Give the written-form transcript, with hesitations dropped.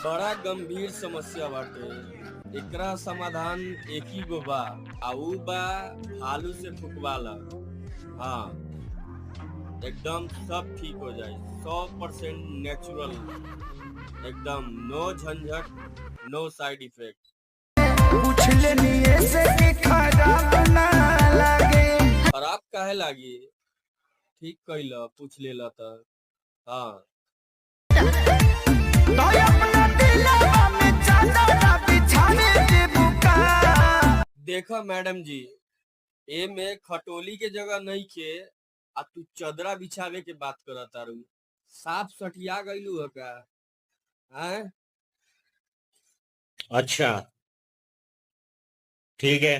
बड़ा गंभीर समस्या बाटे। एकरा समाधान एक ही गो बा, आ ऊ बा भालू से फुकवाला। हाँ, एकदम सब ठीक हो जाए। 100% नेचुरल, एकदम नो झंझट, नो साइड इफेक्ट। खराब काहे लागी? ठीक कइला, पूछ लेला त। हाँ, देखा मैडम जी, ए में खटोली के जगह नहीं के, आ तू चदरा बिछावे के बात करत तारू। साफ सठिया गइलू है का? हैं? अच्छा, ठीक है।